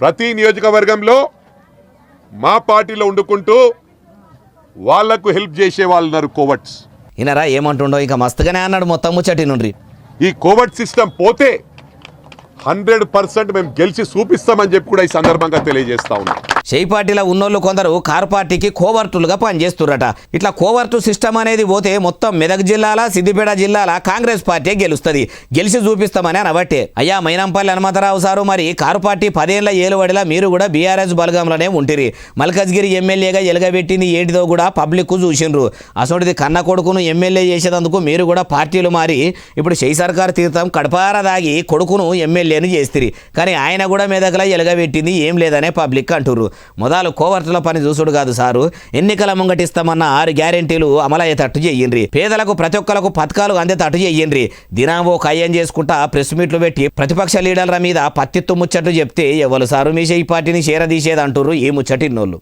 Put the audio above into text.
ప్రతి నియోజకవర్గంలో మా పార్టీలో వండుకుంటూ వాళ్లకు హెల్ప్ చేసే వాళ్ళు ఉన్నారు కోవర్ట్స్. ఈయనరా ఏమంటుండో ఇంకా మస్తుగానే అన్నాడు మొత్తం ముచ్చటి నుండి. ఈ కోవర్ట్ సిస్టమ్ పోతే 100% మేము గెలిచి చూపిస్తామని చెప్పి కూడా ఈ సందర్భంగా తెలియజేస్తా ఉన్నాం. షెయి పార్టీలో ఉన్నోళ్ళు కొందరు కార్ పార్టీకి కోవర్టులుగా పనిచేస్తురట. ఇట్లా కోవర్టు సిస్టమ్ అనేది పోతే మొత్తం మెదక్ జిల్లాల సిద్దిపేట జిల్లాల కాంగ్రెస్ పార్టీ గెలుస్తుంది, గెలిచి చూపిస్తామని అనబట్టే. అయ్యా మైనంపల్లి హనుమంతరావు సారు, మరి కారు పార్టీ 10 ఏళ్ల ఏలుబడిలా మీరు కూడా బీఆర్ఎస్ బలగంలోనే ఉంటిరి. మల్కజ్గిరి ఎమ్మెల్యేగా ఎలగబెట్టింది ఏంటిదో కూడా పబ్లిక్ చూసిండ్రు. అసోటిది కన్న కొడుకును ఎమ్మెల్యే చేసేందుకు మీరు కూడా పార్టీలు మారి ఇప్పుడు షెయి సర్కార్ తీర్థం కడపార దాగి కొడుకును ఎమ్మెల్యేని చేస్తిరి. కానీ ఆయన కూడా మెదక్లా ఎలగబెట్టింది ఏం లేదనే పబ్లిక్ అంటుర్రు. మొదలు కోవర్టుల పని చూసుడు కాదు సారు, ఎన్నికల ముంగటిస్తామన్న 6 గ్యారెంటీలు అమలయ్యేటట్టు చెయ్యండ్రి. పేదలకు ప్రతి ఒక్కరికి పథకాలు అందేటట్టు చెయ్యండ్రి. దినామో కయ్యం చేసుకుంటా ప్రెస్ మీట్లు పెట్టి ప్రతిపక్ష లీడర్ల మీద పత్తిత్తు ముచ్చట్లు చెప్తే ఎవరు సారు మీ షెయి పార్టీని చేరదీసేది అంటుర్రు ఈ ముచ్చటిన్నోళ్ళు.